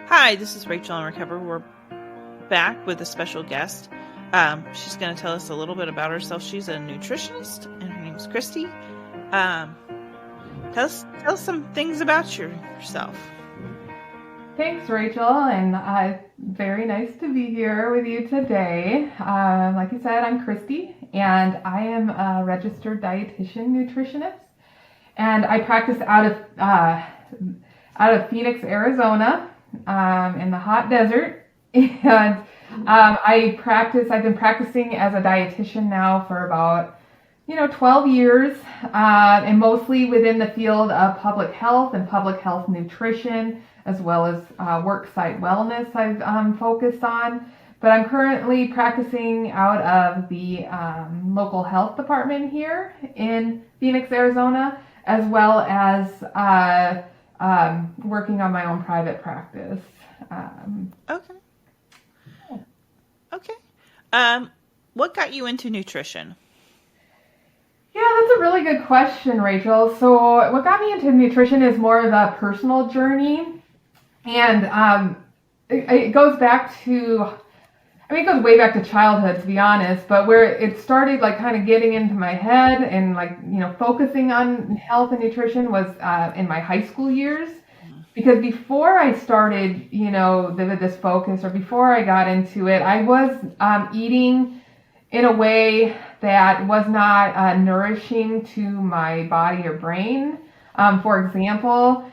Hi, this is Rachel on Recover. We're back with a special guest. She's going to tell us a little bit about herself. She's a nutritionist, and her name is Kristi. Tell us some things about yourself. Thanks, Rachel, and very nice to be here with you today. Like you said, I'm Kristi, and I am a registered dietitian nutritionist, and I practice out of Phoenix, Arizona, in the hot desert. And I've been practicing as a dietitian now for about 12 years, and mostly within the field of public health and public health nutrition, as well as worksite wellness I've focused on. But I'm currently practicing out of the local health department here in Phoenix, Arizona, as well as working on my own private practice. Okay. What got you into nutrition? Yeah, that's a really good question, Rachel. So what got me into nutrition is more of a personal journey. And it goes back to, it goes way back to childhood, to be honest, but where it started like kind of getting into my head and focusing on health and nutrition was in my high school years. Because before I started, this focus, or before I got into it, I was eating in a way that was not nourishing to my body or brain. For example,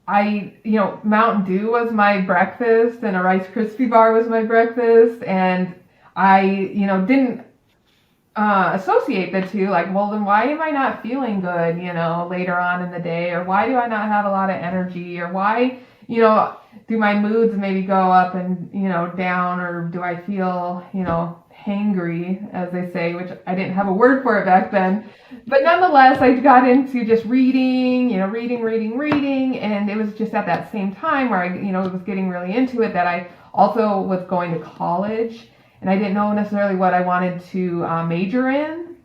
Mountain Dew was my breakfast, and a Rice Krispie bar was my breakfast, and I, didn't associate the two. Like, well, then why am I not feeling good, later on in the day, or why do I not have a lot of energy, or why, do my moods maybe go up and down, or do I feel, hangry, as they say, which I didn't have a word for it back then. But nonetheless, I got into just reading, and it was just at that same time where I, was getting really into it that I also was going to college, and I didn't know necessarily what I wanted to major in.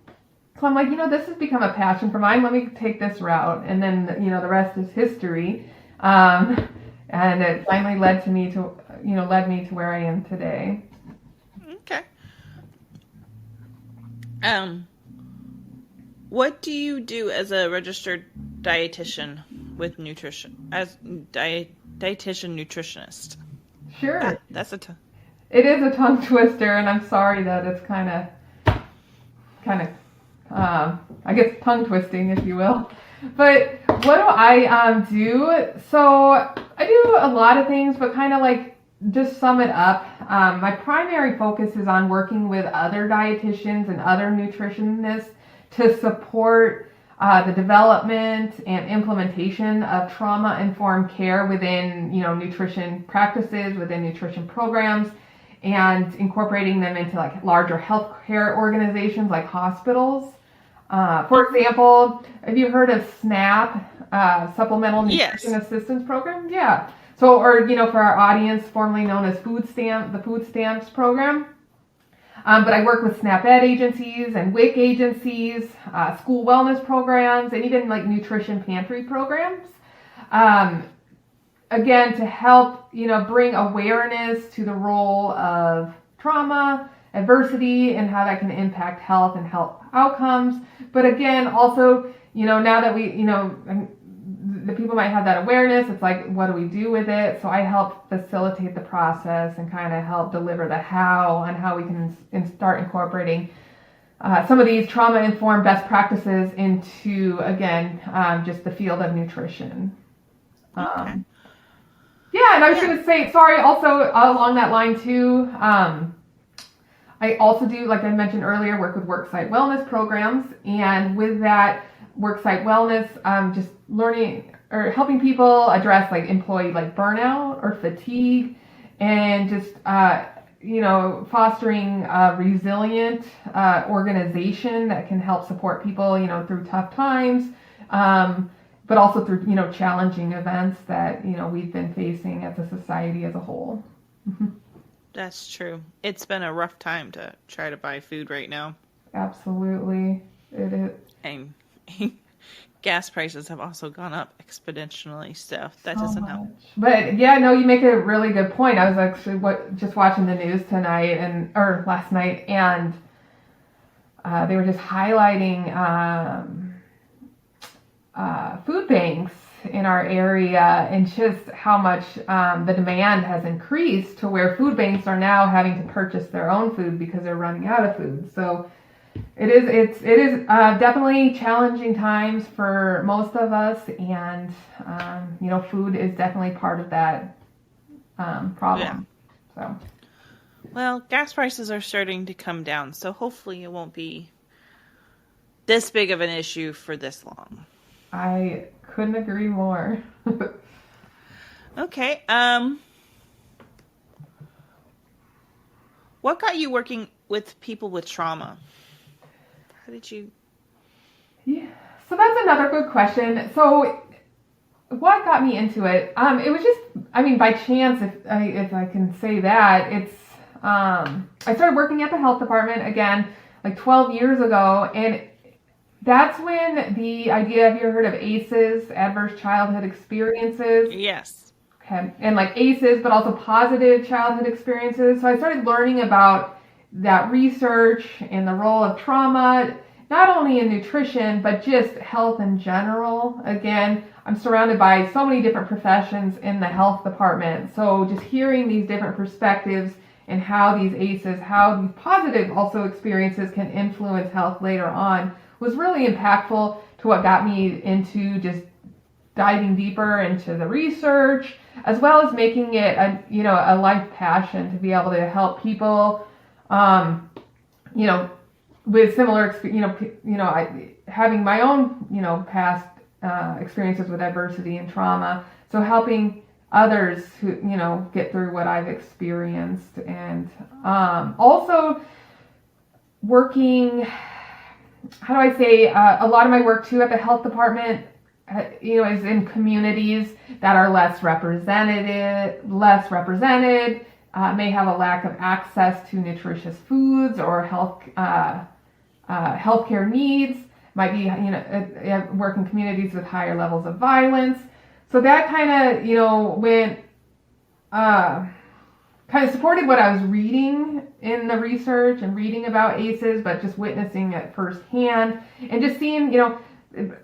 So I'm like, this has become a passion for mine. Let me take this route, and then the rest is history. And it finally led me to where I am today. Okay. What do you do as a registered dietitian with nutrition, as dietitian nutritionist? Sure. It is a tongue twister, and I'm sorry that it's kind of, I guess, tongue twisting, if you will. But what do I do? So I do a lot of things, but kind of just sum it up. My primary focus is on working with other dietitians and other nutritionists to support the development and implementation of trauma-informed care within, nutrition practices, within nutrition programs, and incorporating them into larger healthcare organizations like hospitals. For example, have you heard of SNAP, Supplemental Nutrition Assistance Program? Yeah. So, or, for our audience, formerly known as the food stamps program. But I work with SNAP-Ed agencies and WIC agencies, school wellness programs, and even nutrition pantry programs. Again, to help, bring awareness to the role of trauma, adversity, and how that can impact health and health outcomes. But again, also, now that we, the people might have that awareness, it's like, what do we do with it? So I help facilitate the process and kind of help deliver the how on how we can start incorporating some of these trauma-informed best practices into, again, just the field of nutrition. Okay. And I was going to say, sorry, also along that line too, I also do, like I mentioned earlier, work with worksite wellness programs, and with that worksite wellness, just learning or helping people address employee burnout or fatigue, and just fostering a resilient organization that can help support people through tough times, but also through challenging events that we've been facing as a society as a whole. That's true. It's been a rough time to try to buy food right now. Absolutely, it is. And gas prices have also gone up exponentially, so that So doesn't help. much. But yeah, no, you make a really good point. I was actually just watching the news tonight or last night, and they were just highlighting food banks in our area and just how much the demand has increased to where food banks are now having to purchase their own food because they're running out of food. So it is definitely challenging times for most of us, and food is definitely part of that problem. Yeah. So well, gas prices are starting to come down, so hopefully it won't be this big of an issue for this long. I couldn't agree more. Okay. What got you working with people with trauma? How did you? Yeah, so that's another good question. So what got me into it? It was just, by chance, if I can say that. It's I started working at the health department again, like 12 years ago, and that's when the idea, have you heard of ACEs, Adverse Childhood Experiences? Yes. Okay, and like ACEs, but also positive childhood experiences. So I started learning about that research and the role of trauma, not only in nutrition, but just health in general. Again, I'm surrounded by so many different professions in the health department. So just hearing these different perspectives and how these ACEs, how these positive also experiences can influence health later on was really impactful to what got me into just diving deeper into the research, as well as making it a life passion to be able to help people, with similar, having my own, past experiences with adversity and trauma. So helping others who, get through what I've experienced, and also working, how do I say, a lot of my work too at the health department, is in communities that are less represented, may have a lack of access to nutritious foods or healthcare needs, might be, work in communities with higher levels of violence. So that kind of, went, kind of supported what I was reading in the research and reading about ACEs, but just witnessing it firsthand and just seeing,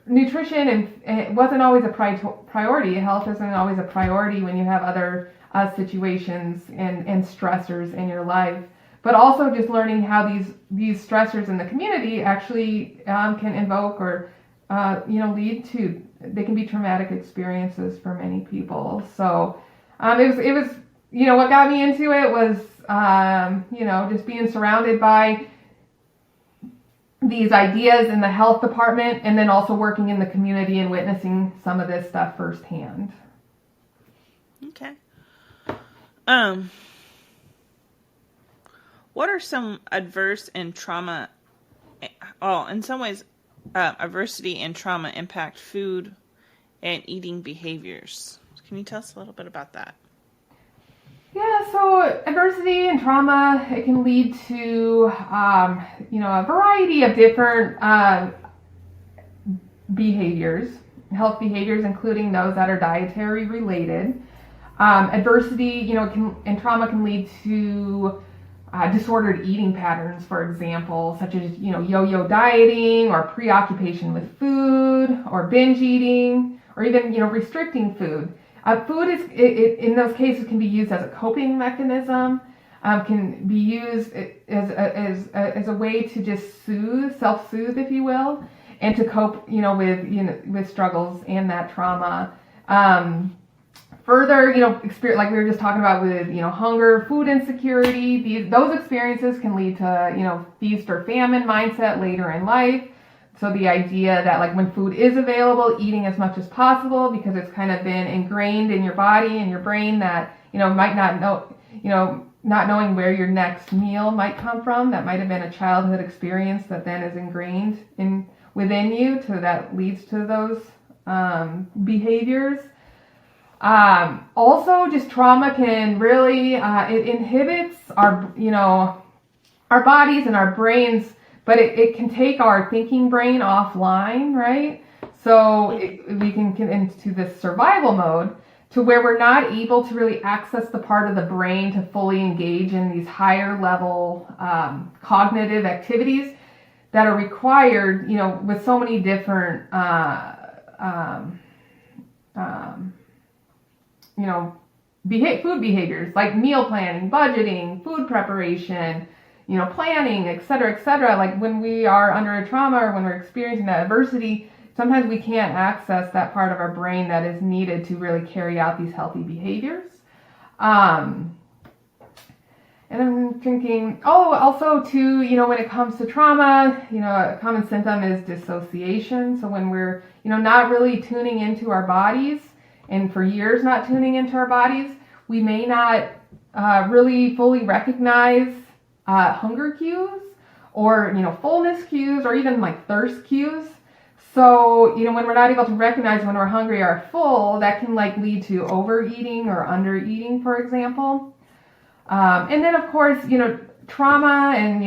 nutrition and it wasn't always a priority. Health isn't always a priority when you have other situations and stressors in your life. But also just learning how these stressors in the community actually can invoke or lead to, they can be traumatic experiences for many people. So it was what got me into it was just being surrounded by these ideas in the health department, and then also working in the community and witnessing some of this stuff firsthand. Okay. What are some adverse and trauma? In some ways, adversity and trauma impact food and eating behaviors. Can you tell us a little bit about that? Yeah, so adversity and trauma, it can lead to, a variety of different behaviors, health behaviors, including those that are dietary related. Adversity, and trauma can lead to disordered eating patterns, for example, such as, yo-yo dieting or preoccupation with food or binge eating or even, restricting food. Food in those cases can be used as a coping mechanism, can be used as a way to just self-soothe, if you will, and to cope, with struggles and that trauma. Further, experience, like we were just talking about with, hunger, food insecurity, those experiences can lead to, feast or famine mindset later in life. So the idea that like when food is available, eating as much as possible because it's kind of been ingrained in your body and your brain that, might not know, not knowing where your next meal might come from. That might have been a childhood experience that then is ingrained within you that leads to those behaviors. Also, just trauma can really, it inhibits our bodies and our brains, but it can take our thinking brain offline, right? So we can get into this survival mode to where we're not able to really access the part of the brain to fully engage in these higher level cognitive activities that are required, with so many different, food behaviors like meal planning, budgeting, food preparation, planning, et cetera, like when we are under a trauma or when we're experiencing that adversity, sometimes we can't access that part of our brain that is needed to really carry out these healthy behaviors. And I'm thinking, also too, when it comes to trauma, a common symptom is dissociation. So when we're, not really tuning into our bodies, and for years not tuning into our bodies, we may not really fully recognize hunger cues or, fullness cues or even like thirst cues. So, when we're not able to recognize when we're hungry or full, that can lead to overeating or undereating, for example. And then, of course, trauma and,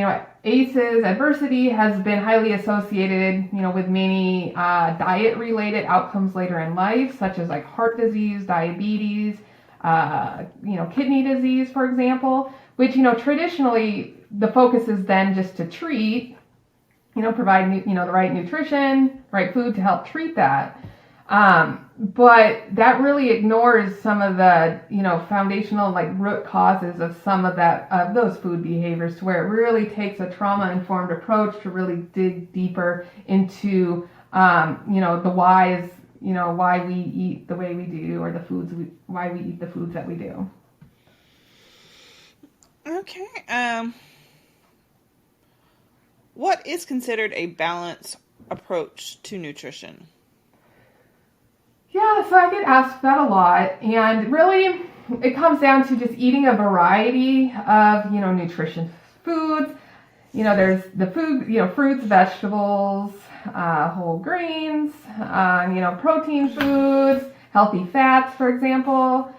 ACEs, adversity has been highly associated, with many diet-related outcomes later in life, such as heart disease, diabetes, kidney disease, for example, which, traditionally the focus is then just to treat, provide, the right nutrition, right food to help treat that. But that really ignores some of the, foundational root causes of some of those food behaviors, to where it really takes a trauma-informed approach to really dig deeper into, the whys, why we eat the way we do, or why we eat the foods that we do. Okay. What is considered a balanced approach to nutrition? Yeah, so I get asked that a lot, and really it comes down to just eating a variety of, nutritious foods. There's the food, fruits, vegetables, whole grains, protein foods, healthy fats, for example.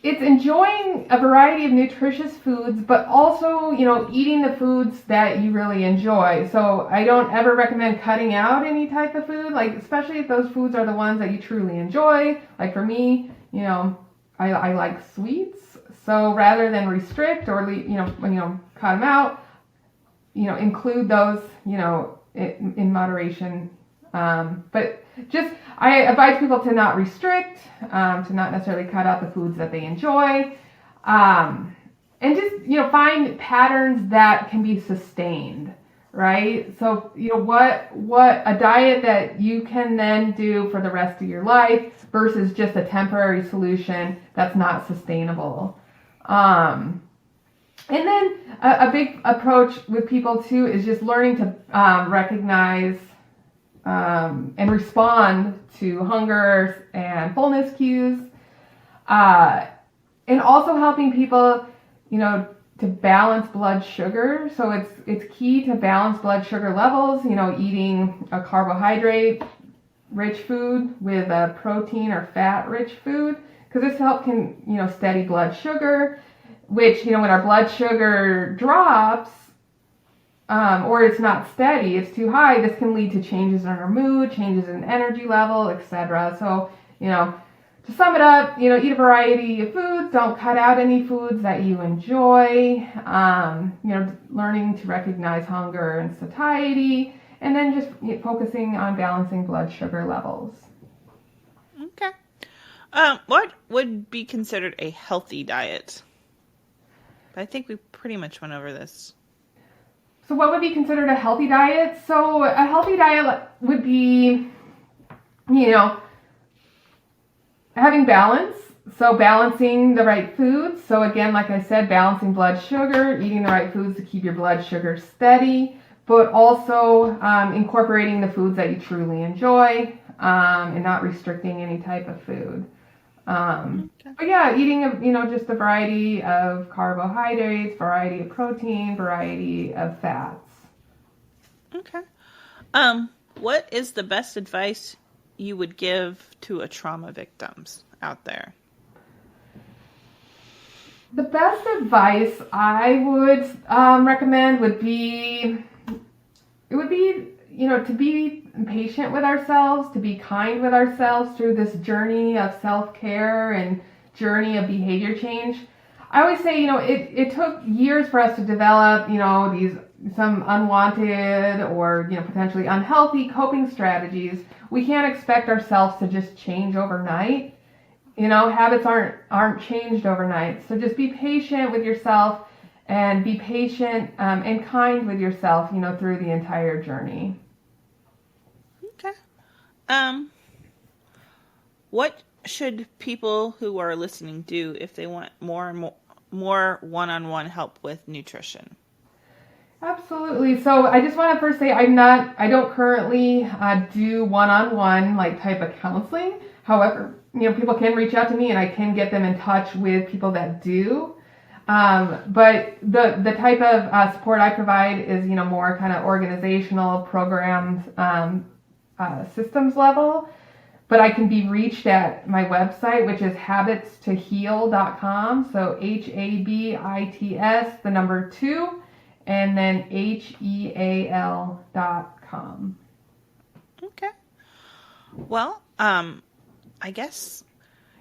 It's enjoying a variety of nutritious foods, but also, eating the foods that you really enjoy. So I don't ever recommend cutting out any type of food, especially if those foods are the ones that you truly enjoy. Like for me, I like sweets. So rather than restrict or, cut them out, include those, in moderation. But I advise people to not restrict, to not necessarily cut out the foods that they enjoy, and just, find patterns that can be sustained, right? So, what a diet that you can then do for the rest of your life versus just a temporary solution that's not sustainable. And then a big approach with people too is just learning to recognize and respond to hunger and fullness cues, and also helping people, to balance blood sugar. So it's key to balance blood sugar levels, eating a carbohydrate-rich food with a protein or fat-rich food, because this can steady blood sugar, which, when our blood sugar drops, or it's not steady, it's too high, this can lead to changes in our mood, changes in energy level, etc. So, to sum it up, eat a variety of foods, don't cut out any foods that you enjoy, learning to recognize hunger and satiety, and then just focusing on balancing blood sugar levels. Okay. What would be considered a healthy diet? I think we pretty much went over this. So what would be considered a healthy diet? So a healthy diet would be, having balance. So balancing the right foods. So again, like I said, balancing blood sugar, eating the right foods to keep your blood sugar steady, but also incorporating the foods that you truly enjoy, and not restricting any type of food. But yeah, eating just a variety of carbohydrates, variety of protein, variety of fats. Okay. What is the best advice you would give to a trauma victims out there? The best advice I would recommend would be, to be patient with ourselves, to be kind with ourselves through this journey of self-care and journey of behavior change. I always say, it took years for us to develop, some unwanted or, potentially unhealthy coping strategies. We can't expect ourselves to just change overnight. Habits aren't changed overnight. So just be patient with yourself and be patient and kind with yourself, through the entire journey. Okay. What should people who are listening do if they want more one-on-one help with nutrition? Absolutely. So I just want to first say I don't currently do one-on-one type of counseling. However, people can reach out to me and I can get them in touch with people that do. But the type of support I provide is, more kind of organizational programs, systems level. But I can be reached at my website, which is habitstoheal.com. So HABITS, the number 2, and then HEAL.com. Okay. Well, I guess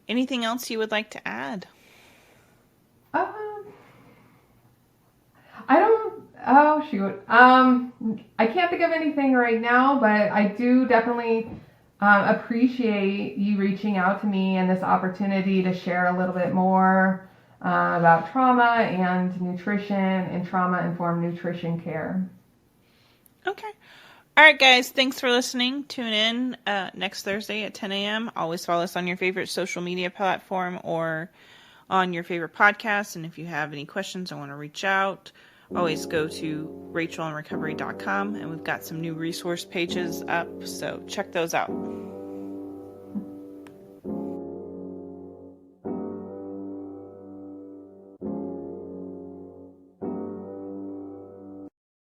anything else you would like to add? I can't think of anything right now, but I do definitely appreciate you reaching out to me and this opportunity to share a little bit more about trauma and nutrition and trauma-informed nutrition care. Okay. All right, guys. Thanks for listening. Tune in next Thursday at 10 a.m. Always follow us on your favorite social media platform or on your favorite podcast. And if you have any questions or want to reach out, always go to rachelandrecovery.com, and we've got some new resource pages up, so check those out.